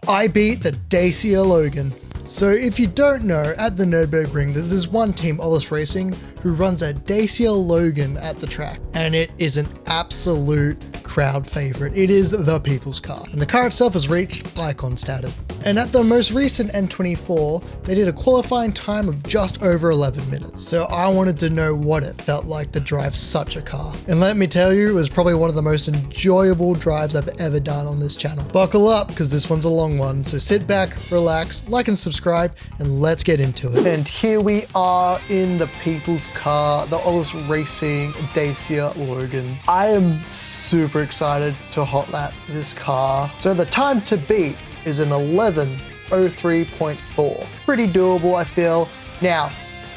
I beat the Dacia Logan. So if you don't know, at the Nürburgring, there's this one team, Ollis Racing, who runs a Dacia Logan at the track, and it is an absolute crowd favorite. It is the people's car, and the car itself has reached icon status. And at the most recent N24, they did a qualifying time of just over 11 minutes. So I wanted to know what it felt like to drive such a car. And let me tell you, it was probably one of the most enjoyable drives I've ever done on this channel. Buckle up, because this one's a long one. So sit back, relax, like and subscribe, and let's get into it. And here we are in the people's car, the Ollis Racing Dacia Logan. I am super excited to hot lap this car. So the time to beat is an 11:03.4. Pretty doable, I feel. Now,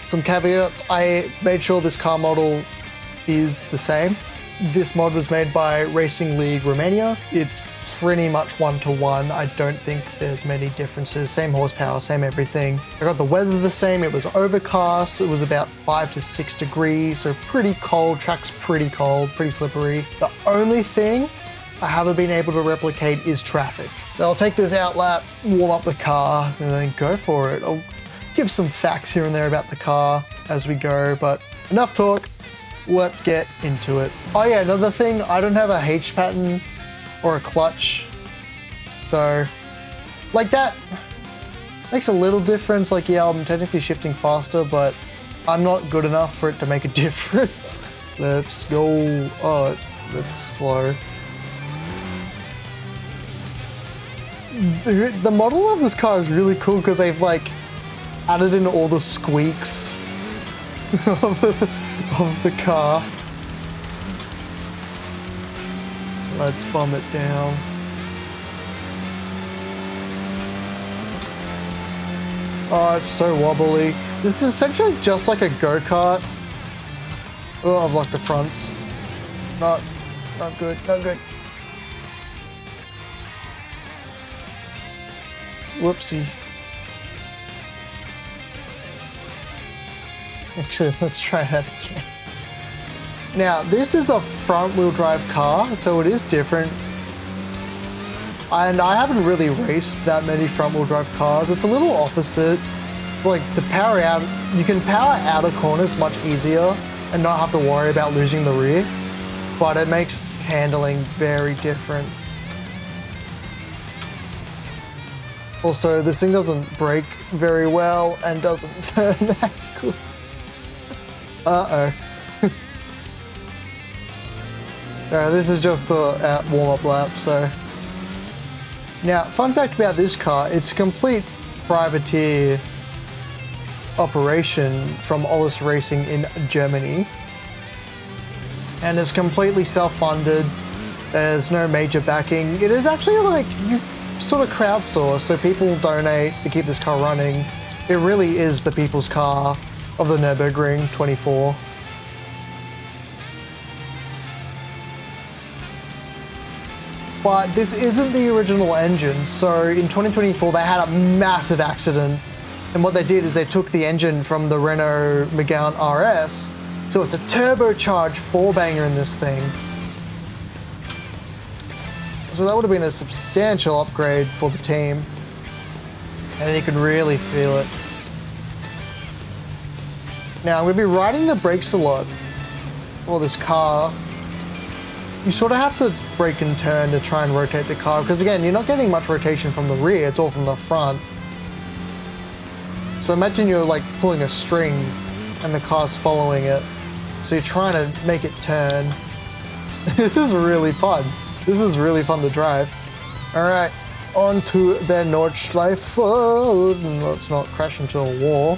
some caveats. I made sure this car model is the same. This mod was made by Racing League Romania. It's pretty much 1-to-1. I don't think there's many differences. Same horsepower, same everything. I got the weather the same. It was overcast. It was about 5 to 6 degrees, so pretty cold. Track's pretty cold, pretty slippery. The only thing I haven't been able to replicate is traffic. So I'll take this out lap, warm up the car, and then go for it. I'll give some facts here and there about the car as we go, but enough talk. Let's get into it. Oh yeah, another thing, I don't have a H pattern or a clutch. So, like that makes a little difference. Like, yeah, I'm technically shifting faster, but I'm not good enough for it to make a difference. Let's go. Oh, that's slow. The model of this car is really cool because they've like added in all the squeaks of the car. Let's bomb it down. Oh, it's so wobbly. This is essentially just like a go-kart. Oh, I've locked the fronts. Not good, not good. Whoopsie. Actually, let's try that again. Now, this is a front-wheel drive car, so it is different. And I haven't really raced that many front-wheel drive cars. It's a little opposite. It's like to power out, you can power out of corners much easier and not have to worry about losing the rear, but it makes handling very different. Also, this thing doesn't brake very well and doesn't turn that good. Uh-oh. Alright, this is just the warm-up lap, so. Now, fun fact about this car, it's a complete privateer operation from Ollis Racing in Germany. And it's completely self-funded. There's no major backing. It is actually like, you sort of crowdsourced, so people donate to keep this car running. It really is the people's car of the Nürburgring 24. But this isn't the original engine, so in 2024 they had a massive accident, and what they did is they took the engine from the Renault Megane RS, so it's a turbocharged 4-banger in this thing. So that would have been a substantial upgrade for the team. And you can really feel it. Now, I'm going to be riding the brakes a lot for this car. You sort of have to brake and turn to try and rotate the car, because again, you're not getting much rotation from the rear, it's all from the front. So imagine you're like pulling a string and the car's following it. So you're trying to make it turn. This is really fun. This is really fun to drive. All right, on to the Nordschleife. Let's not crash into a wall.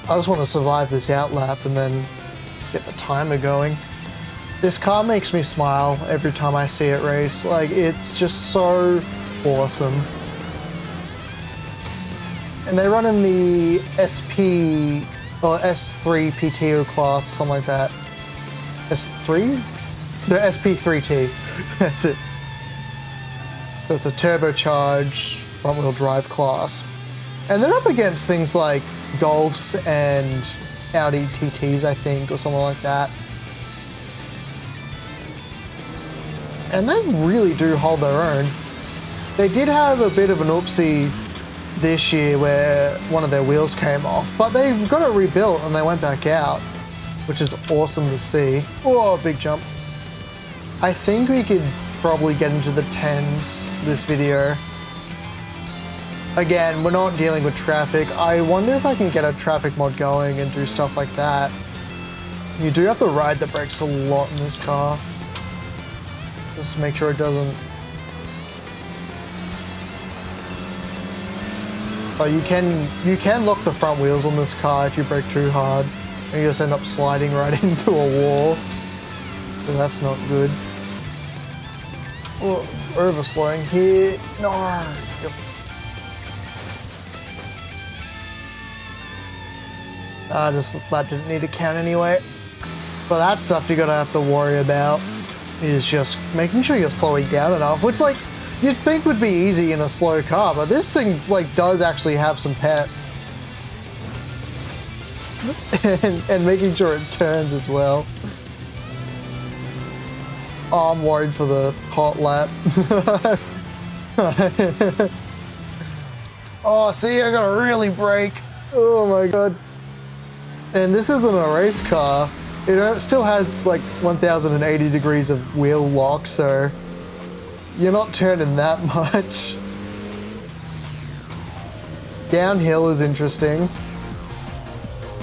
I just want to survive this outlap and then get the timer going. This car makes me smile every time I see it race. Like, it's just so awesome. And they run in the SP or S3 PTO class or something like that. S3? The SP3T. That's it. So it's a turbocharged front-wheel drive class. And they're up against things like Golfs and Audi TTs, I think, or something like that. And they really do hold their own. They did have a bit of an oopsie this year where one of their wheels came off, but they've got it rebuilt and they went back out, which is awesome to see. Oh, big jump. I think we could probably get into the 10s this video. Again, we're not dealing with traffic. I wonder if I can get a traffic mod going and do stuff like that. You do have to ride the brakes a lot in this car. Just make sure it doesn't... Oh, you can lock the front wheels on this car if you brake too hard. And you just end up sliding right into a wall. So that's not good. Oh, overslowing here. No. That didn't need a count anyway. But that stuff you're gonna have to worry about is just making sure you're slowing down enough, which like you'd think would be easy in a slow car, but this thing like does actually have some pep. and making sure it turns as well. Oh, I'm worried for the hot lap. Oh, see, I gotta really brake. Oh my god. And this isn't a race car. It still has like 1080 degrees of wheel lock, so you're not turning that much. Downhill is interesting.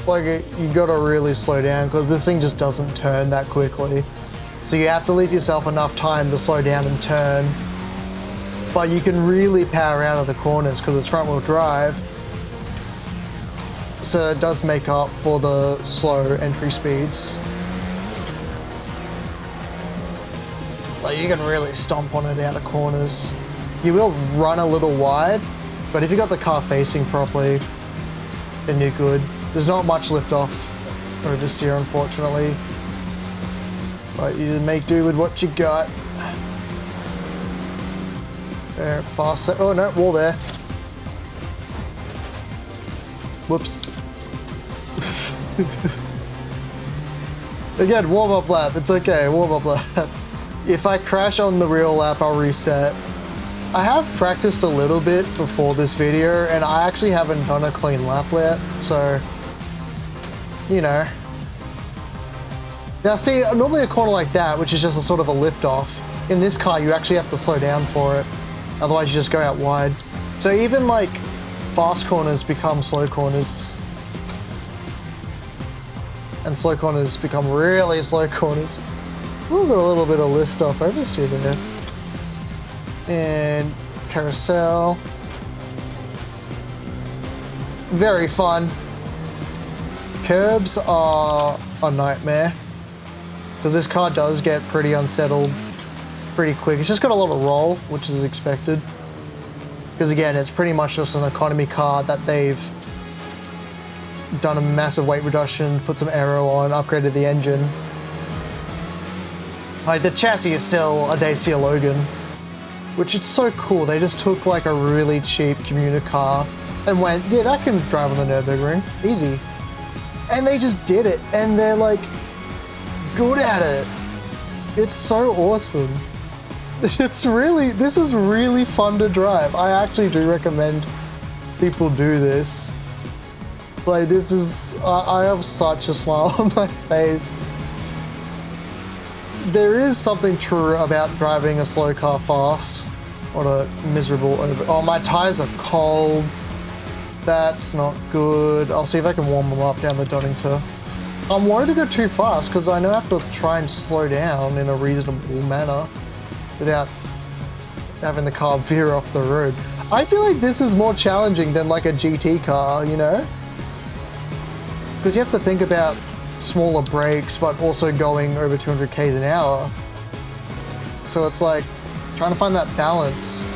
Like, you gotta really slow down because this thing just doesn't turn that quickly. So you have to leave yourself enough time to slow down and turn. But you can really power out of the corners because it's front wheel drive. So it does make up for the slow entry speeds. Like, you can really stomp on it out of corners. You will run a little wide, but if you got the car facing properly, then you're good. There's not much lift off oversteer, unfortunately. But you make do with what you got. There, fast. Oh no, wall there. Whoops. Again, warm up lap. It's okay, warm up lap. If I crash on the real lap, I'll reset. I have practiced a little bit before this video, and I actually haven't done a clean lap yet, so, you know. Now see, normally a corner like that, which is just a sort of a lift off, in this car you actually have to slow down for it, otherwise you just go out wide. So even like fast corners become slow corners, and slow corners become really slow corners. Ooh, got a little bit of lift off oversteer there. And carousel. Very fun. Curbs are a nightmare, because this car does get pretty unsettled pretty quick. It's just got a lot of roll, which is expected. Because again, it's pretty much just an economy car that they've done a massive weight reduction, put some aero on, upgraded the engine. Like, the chassis is still a Dacia Logan, which is so cool. They just took like a really cheap commuter car and went, yeah, that can drive on the Nürburgring, easy. And they just did it, and they're like good at it. It's so awesome. This is really fun to drive. I actually do recommend people do this. Like, this is, I have such a smile on my face. There is something true about driving a slow car fast. What a miserable oh, my tires are cold. That's not good. I'll see if I can warm them up down the Donington. I'm worried to go too fast because I know I have to try and slow down in a reasonable manner without having the car veer off the road. I feel like this is more challenging than like a GT car, you know? Because you have to think about smaller brakes, but also going over 200 k's an hour. So it's like trying to find that balance.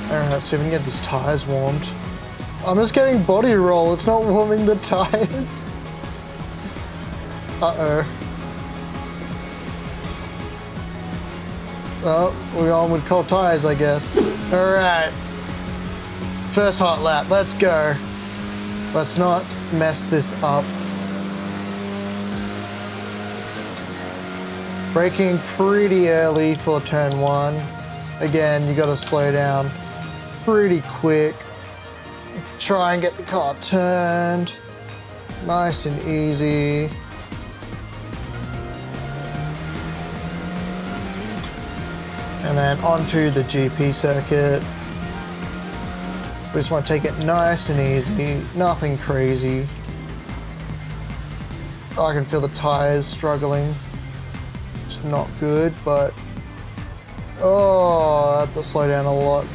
Alright, let's see if we can get these tires warmed. I'm just getting body roll, it's not warming the tires. Uh-oh. Oh, we're on with cold tires, I guess. Alright. First hot lap, let's go. Let's not mess this up. Braking pretty early for turn 1. Again, you gotta slow down pretty quick. Try and get the car turned. Nice and easy. And then onto the GP circuit. We just want to take it nice and easy, nothing crazy. I can feel the tires struggling. It's not good, but oh, I have to slow down a lot.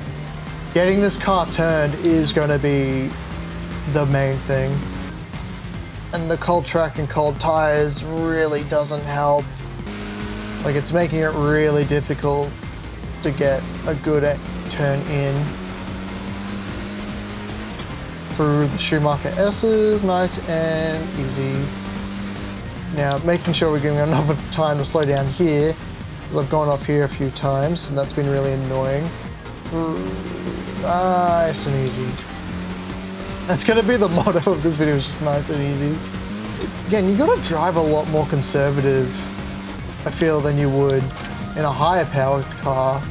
Getting this car turned is going to be the main thing. And the cold track and cold tires really doesn't help. Like, it's making it really difficult to get a good turn in. Through the Schumacher S's, nice and easy. Now, making sure we're giving enough time to slow down here, because I've gone off here a few times, and that's been really annoying. Nice and easy. That's gonna be the motto of this video, is just nice and easy. Again, you gotta drive a lot more conservative, I feel, than you would in a higher powered car.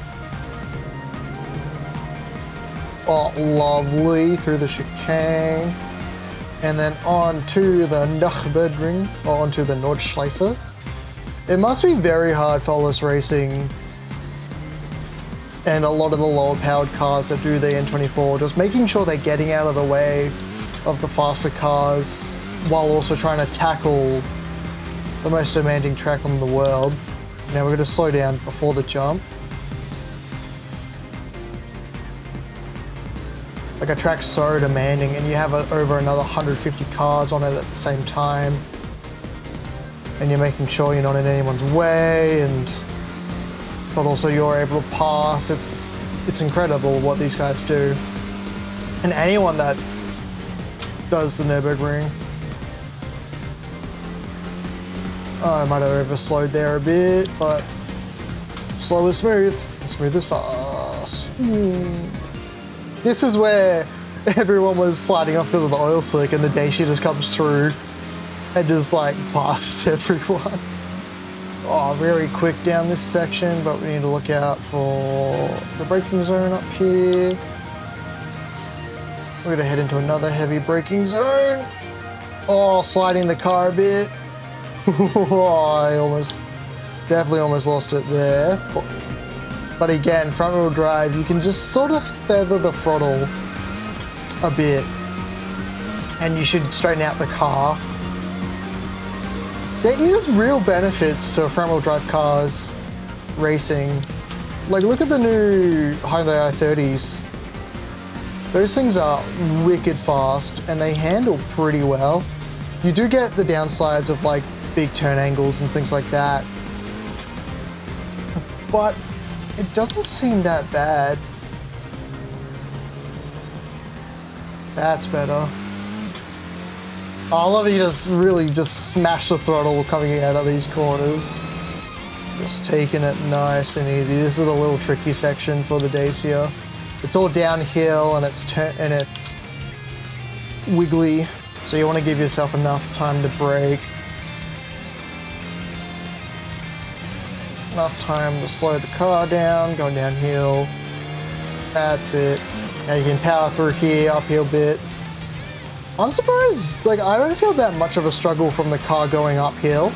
Oh, lovely, through the chicane. And then on to the Nürburgring, or onto the Nordschleife. It must be very hard for all this racing and a lot of the lower powered cars that do the N24, just making sure they're getting out of the way of the faster cars while also trying to tackle the most demanding track in the world. Now we're going to slow down before the jump. Like, a track's so demanding and you have over another 150 cars on it at the same time. And you're making sure you're not in anyone's way, but also you're able to pass. It's incredible what these guys do. And anyone that does the Nürburgring. Oh, I might have overslowed there a bit, but slow is smooth, and smooth is fast. This is where everyone was sliding off because of the oil slick, and the Dacia just comes through and just like passes everyone. Oh, very quick down this section, but we need to look out for the braking zone up here. We're gonna head into another heavy braking zone. Oh, sliding the car a bit. Oh, I definitely almost lost it there. But again, front wheel drive, you can just sort of feather the throttle a bit and you should straighten out the car. There is real benefits to front wheel drive cars racing. Like, look at the new Hyundai i30s. Those things are wicked fast and they handle pretty well. You do get the downsides of like big turn angles and things like that, but it doesn't seem that bad. That's better. I love you just really just smash the throttle coming out of these corners. Just taking it nice and easy. This is a little tricky section for the Dacia. It's all downhill and it's wiggly, so you want to give yourself enough time to brake. Enough time to slow the car down, going downhill. That's it. Now you can power through here, uphill bit. I'm surprised, like, I don't feel that much of a struggle from the car going uphill.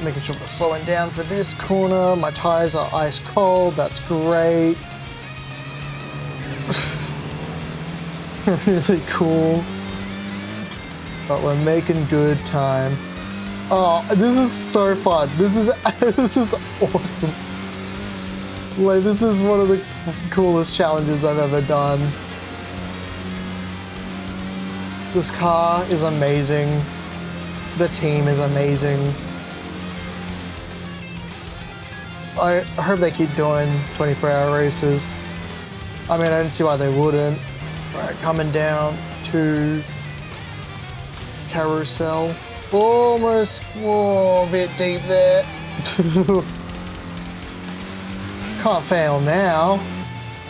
Making sure we're slowing down for this corner. My tires are ice cold, that's great. Really cool. But we're making good time. Oh, this is so fun. This is awesome. Like, this is one of the coolest challenges I've ever done. This car is amazing. The team is amazing. I hope they keep doing 24-hour races. I mean, I don't see why they wouldn't. All right, coming down to Carousel. Almost, a bit deep there. Can't fail now.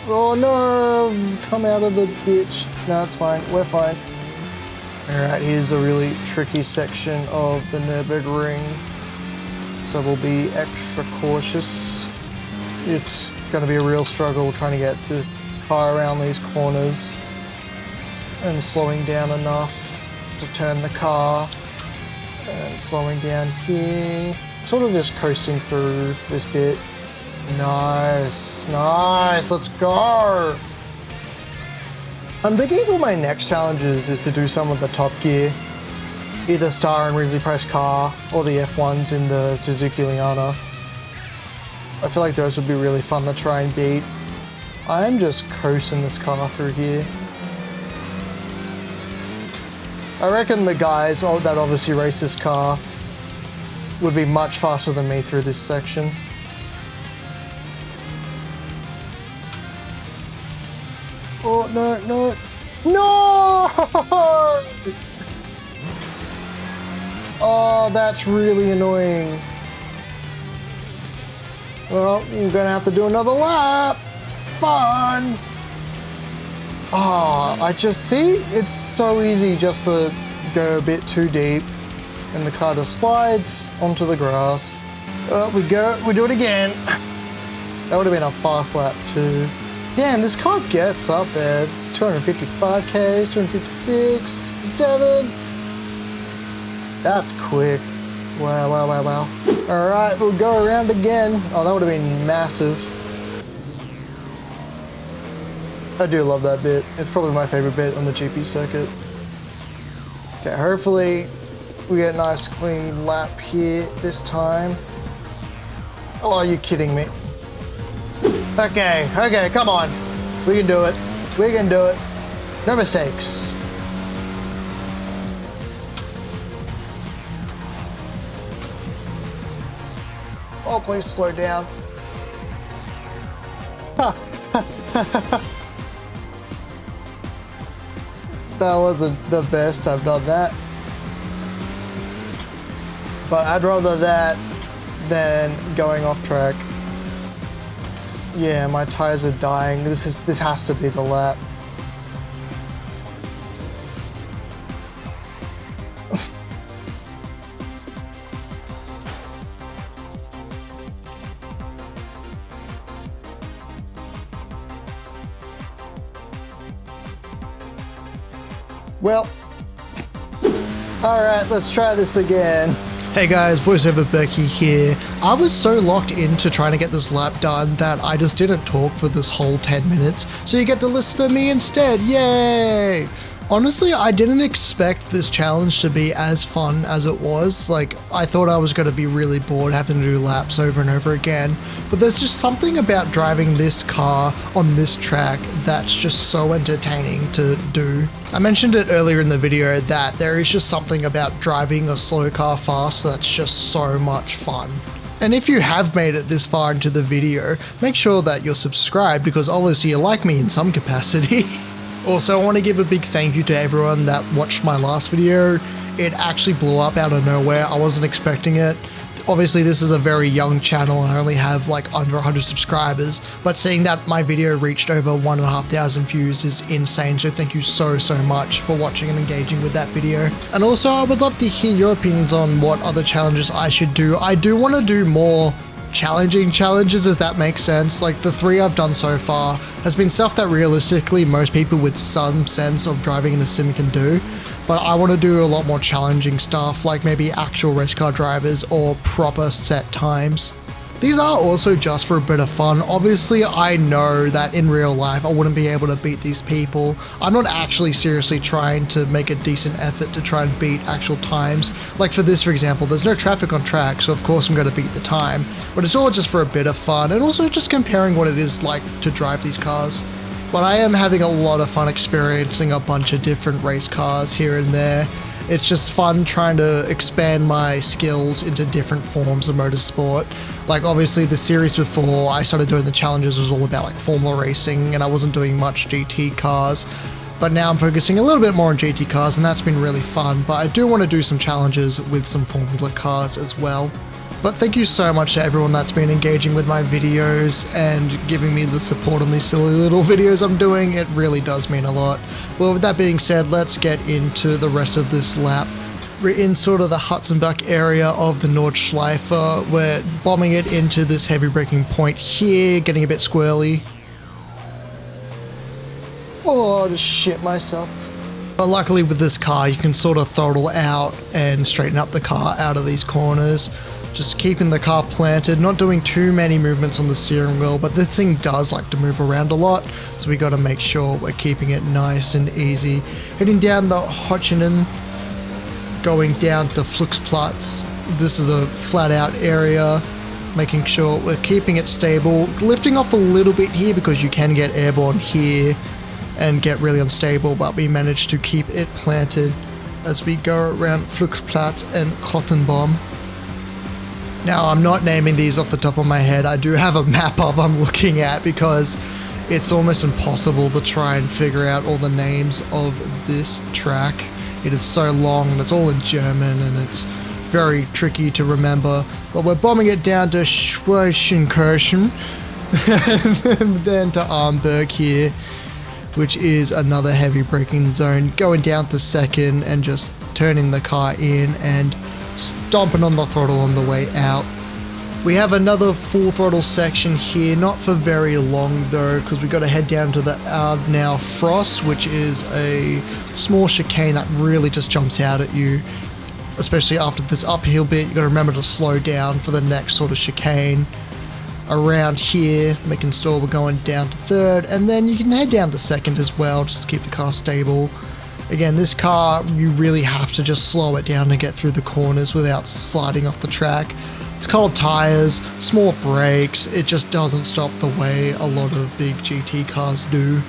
Oh no, come out of the ditch. No, it's fine, we're fine. All right, here's a really tricky section of the Nürburgring. so we'll be extra cautious. It's going to be a real struggle trying to get the car around these corners and slowing down enough to turn the car and slowing down here. Sort of just coasting through this bit. Nice, nice, let's go. I'm thinking for my next challenges is to do some of the Top Gear, either Star and Ridley Price car or the F1s in the Suzuki Liana. I feel like those would be really fun to try and beat. I'm just coasting this car through here. I reckon the guys that obviously race this car would be much faster than me through this section. Oh, no, no, no! Oh, that's really annoying. Well, I'm gonna have to do another lap. Fun! Oh, I just see, it's so easy just to go a bit too deep and the car just slides onto the grass. We do it again. That would have been a fast lap too. Damn, this car gets up there. It's 255 Ks, 256, 7. That's quick. Wow, wow, wow, wow. All right, we'll go around again. Oh, that would have been massive. I do love that bit. It's probably my favorite bit on the GP circuit. Okay, hopefully we get a nice clean lap here this time. Oh, are you kidding me? Okay, okay, come on. We can do it. We can do it. No mistakes. Oh, please slow down. That wasn't the best, I've done that. But I'd rather that than going off track. Yeah, my tires are dying. This has to be the lap. Well, alright, let's try this again. Hey guys, voiceover Becky here. I was so locked into trying to get this lap done that I just didn't talk for this whole 10 minutes, so you get to listen to me instead, yay! Honestly, I didn't expect this challenge to be as fun as it was. Like, I thought I was going to be really bored having to do laps over and over again, but there's just something about driving this car on this track that's just so entertaining to do. I mentioned it earlier in the video that there is just something about driving a slow car fast that's just so much fun. And if you have made it this far into the video, make sure that you're subscribed because obviously you like me in some capacity. Also, I want to give a big thank you to everyone that watched my last video. It actually blew up out of nowhere. I wasn't expecting it. Obviously, this is a very young channel and I only have like under 100 subscribers, but seeing that my video reached over 1,500 views is insane, so thank you so much for watching and engaging with that video. And also, I would love to hear your opinions on what other challenges I should do. I do want to do more challenging challenges, if that makes sense. Like the 3 I've done so far has been stuff that realistically most people with some sense of driving in a sim can do, but I want to do a lot more challenging stuff, like maybe actual race car drivers or proper set times. These are also just for a bit of fun. Obviously, I know that in real life I wouldn't be able to beat these people. I'm not actually seriously trying to make a decent effort to try and beat actual times. Like for this, for example, there's no traffic on track, so of course I'm going to beat the time. But it's all just for a bit of fun and also just comparing what it is like to drive these cars. But I am having a lot of fun experiencing a bunch of different race cars here and there. It's just fun trying to expand my skills into different forms of motorsport. Like obviously the series before I started doing the challenges was all about like Formula racing and I wasn't doing much GT cars. But now I'm focusing a little bit more on GT cars and that's been really fun. But I do want to do some challenges with some Formula cars as well. But thank you so much to everyone that's been engaging with my videos and giving me the support on these silly little videos I'm doing. It really does mean a lot. Well, with that being said, let's get into the rest of this lap. We're in sort of the Hutzenbach area of the Nordschleife. We're bombing it into this heavy braking point here, getting a bit squirrely. Oh, I just shit myself. But luckily with this car, you can sort of throttle out and straighten up the car out of these corners. Just keeping the car planted, not doing too many movements on the steering wheel, but this thing does like to move around a lot, so we got to make sure we're keeping it nice and easy. Heading down the Hochenen, going down the Fluxplatz. This is a flat out area, making sure we're keeping it stable, lifting off a little bit here because you can get airborne here and get really unstable, but we managed to keep it planted as we go around Fluxplatz and Kottenbaum. Now, I'm not naming these off the top of my head. I do have a map up I'm looking at because it's almost impossible to try and figure out all the names of this track. It is so long and it's all in German and it's very tricky to remember. But we're bombing it down to Schweizenkirchen and then to Armberg here, which is another heavy braking zone. Going down to second and just turning the car in and stomping on the throttle on the way out. We have another full throttle section here, not for very long though, because we got to head down to the Adenau Frost, which is a small chicane that really just jumps out at you, especially after this uphill bit. You got to remember to slow down for the next sort of chicane. Around here, making sure we're going down to third, and then you can head down to second as well, just to keep the car stable. Again, this car, you really have to just slow it down to get through the corners without sliding off the track. It's cold tires, small brakes, it just doesn't stop the way a lot of big GT cars do.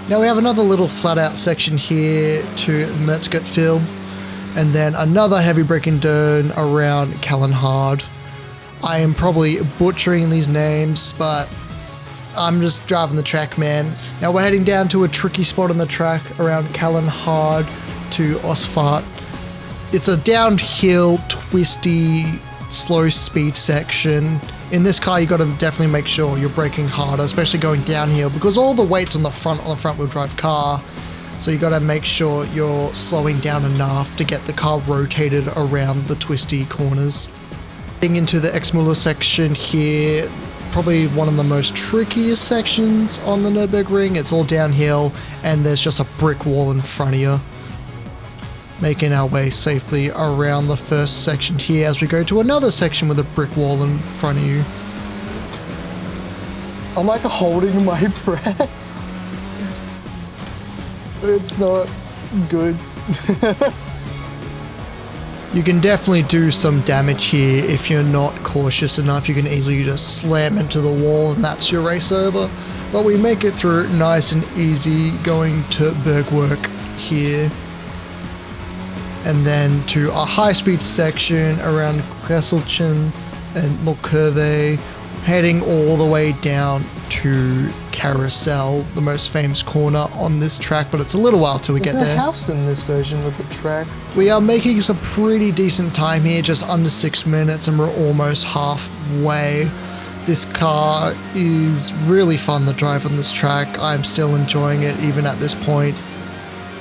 Now we have another little flat out section here to Metzgertville, and then another heavy braking turn around Kallenhard. I am probably butchering these names, but I'm just driving the track, man. Now we're heading down to a tricky spot on the track around Kallenhard to Osfahrt. It's a downhill, twisty, slow speed section. In this car, you got to definitely make sure you're braking harder, especially going downhill, because all the weight's on the front wheel drive car. So you got to make sure you're slowing down enough to get the car rotated around the twisty corners. Getting into the Exmuller section here, probably one of the most trickiest sections on the Nürburgring. It's all downhill and there's just a brick wall in front of you. Making our way safely around the first section here as we go to another section with a brick wall in front of you. I'm like holding my breath. It's not good. You can definitely do some damage here if you're not cautious enough. You can easily just slam into the wall and that's your race over. But we make it through nice and easy, going to Bergwerk here. And then to a high-speed section around Kresselchen and Mulkurve, heading all the way down to Carousel, the most famous corner on this track, but it's a little while till we get there. There's no house in this version of the track. We are making some pretty decent time here, just under 6 minutes, and we're almost halfway. This car is really fun to drive on this track. I'm still enjoying it even at this point.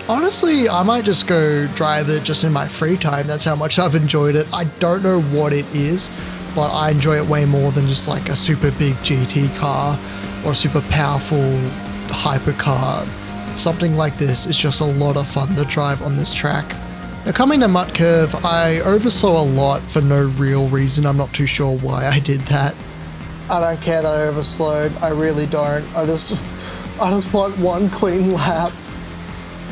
Honestly, I might just go drive it just in my free time. That's how much I've enjoyed it. I don't know what it is, but I enjoy it way more than just like a super big GT car or a super powerful hypercar. Something like this is just a lot of fun to drive on this track. Now coming to Mutt Curve, I oversaw a lot for no real reason. I'm not too sure why I did that. I don't care that I overslowed. I really don't. I just want one clean lap.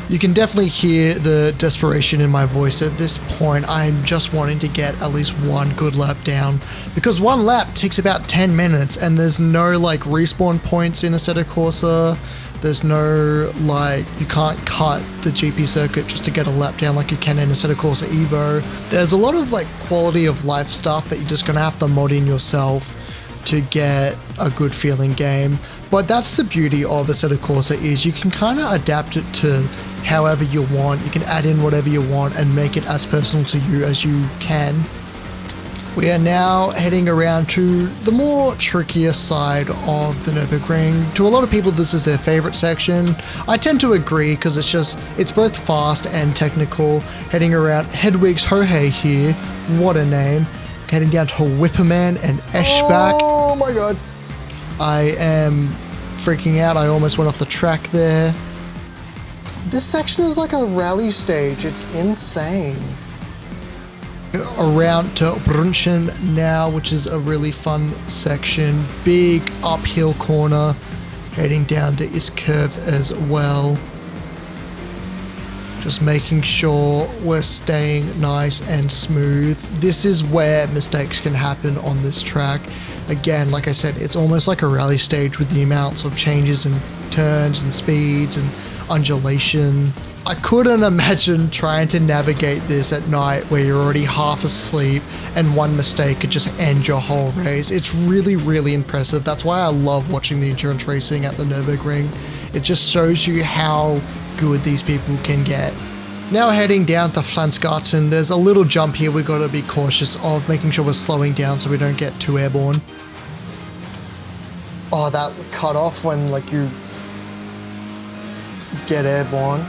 You can definitely hear the desperation in my voice at this point. I'm just wanting to get at least one good lap down, because one lap takes about 10 minutes and there's no like respawn points in Assetto Corsa. There's no like, you can't cut the GP circuit just to get a lap down like you can in Assetto Corsa Evo. There's a lot of like quality of life stuff that you're just gonna have to mod in yourself to get a good feeling game. But that's the beauty of Assetto Corsa, is you can kind of adapt it to however you want. You can add in whatever you want and make it as personal to you as you can. We are now heading around to the more trickier side of the Nürburgring. To a lot of people, this is their favorite section. I tend to agree because it's both fast and technical. Heading around Hedwig's Hohe here, what a name. Heading down to Whipperman and Eschbach. Oh my god. I am freaking out. I almost went off the track there. This section is like a rally stage. It's insane. Around to Brunchen now, which is a really fun section. Big uphill corner, heading down to Iskirv as well. Just making sure we're staying nice and smooth. This is where mistakes can happen on this track. Again, like I said, it's almost like a rally stage with the amounts of changes and turns and speeds and undulation. I couldn't imagine trying to navigate this at night where you're already half asleep and one mistake could just end your whole race. It's really, really impressive. That's why I love watching the endurance racing at the Nürburgring. It just shows you how good these people can get. Now heading down to Flansgarten, there's a little jump here we've got to be cautious of, making sure we're slowing down so we don't get too airborne. Oh, that cut off when like you get airborne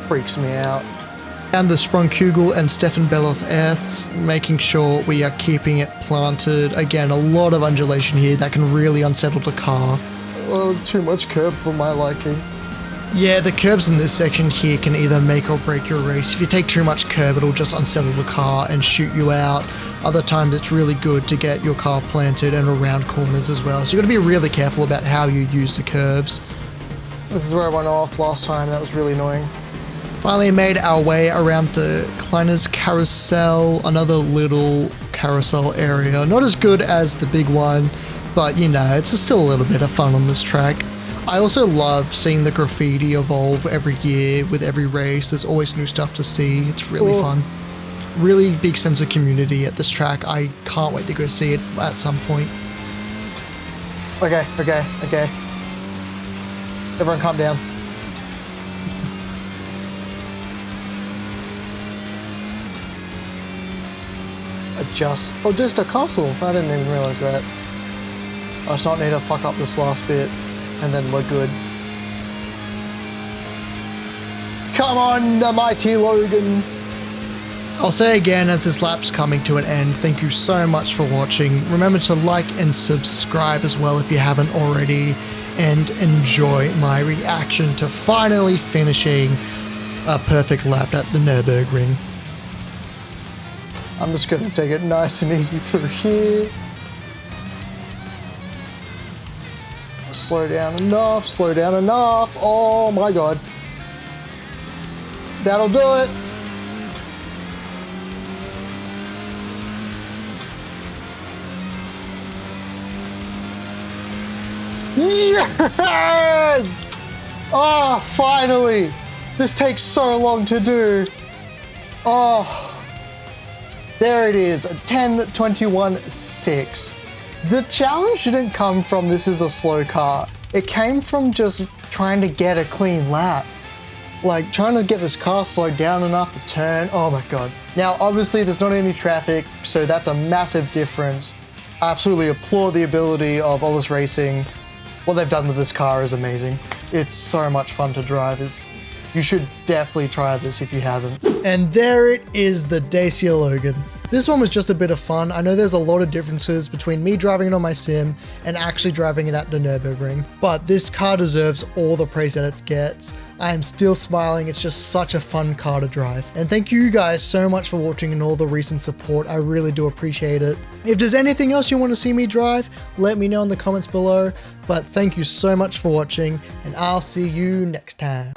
freaks me out. Down to Sprungkugel and Stefan Beloff Earths, making sure we are keeping it planted. Again, a lot of undulation here that can really unsettle the car. Well, it was too much curb for my liking. Yeah, the curbs in this section here can either make or break your race. If you take too much curb, it'll just unsettle the car and shoot you out. Other times it's really good to get your car planted and around corners as well. So you got to be really careful about how you use the curbs. This is where I went off last time. That was really annoying. Finally made our way around to Kleiner's Carousel, another little carousel area. Not as good as the big one, but you know, it's still a little bit of fun on this track. I also love seeing the graffiti evolve every year with every race. There's always new stuff to see. It's really fun. Really big sense of community at this track. I can't wait to go see it at some point. Okay. Everyone calm down. Adjust. Oh, just a castle. I didn't even realize that. I just not need to fuck up this last bit, and then we're good. Come on, the mighty Logan. I'll say again as this lap's coming to an end, thank you so much for watching. Remember to like and subscribe as well if you haven't already, and enjoy my reaction to finally finishing a perfect lap at the Nürburgring. I'm just gonna take it nice and easy through here. Slow down enough, slow down enough. Oh my god. That'll do it. Yes! Oh, finally! This takes so long to do. Oh. There it is, 10:21.6. The challenge didn't come from this is a slow car. It came from just trying to get a clean lap. Like trying to get this car slowed down enough to turn. Oh my god. Now obviously there's not any traffic, so that's a massive difference. I absolutely applaud the ability of all this racing. What they've done with this car is amazing. It's so much fun to drive. You should definitely try this if you haven't. And there it is, the Dacia Logan. This one was just a bit of fun. I know there's a lot of differences between me driving it on my sim and actually driving it at the Nürburgring, but this car deserves all the praise that it gets. I am still smiling. It's just such a fun car to drive. And thank you guys so much for watching and all the recent support. I really do appreciate it. If there's anything else you want to see me drive, let me know in the comments below. But thank you so much for watching, and I'll see you next time.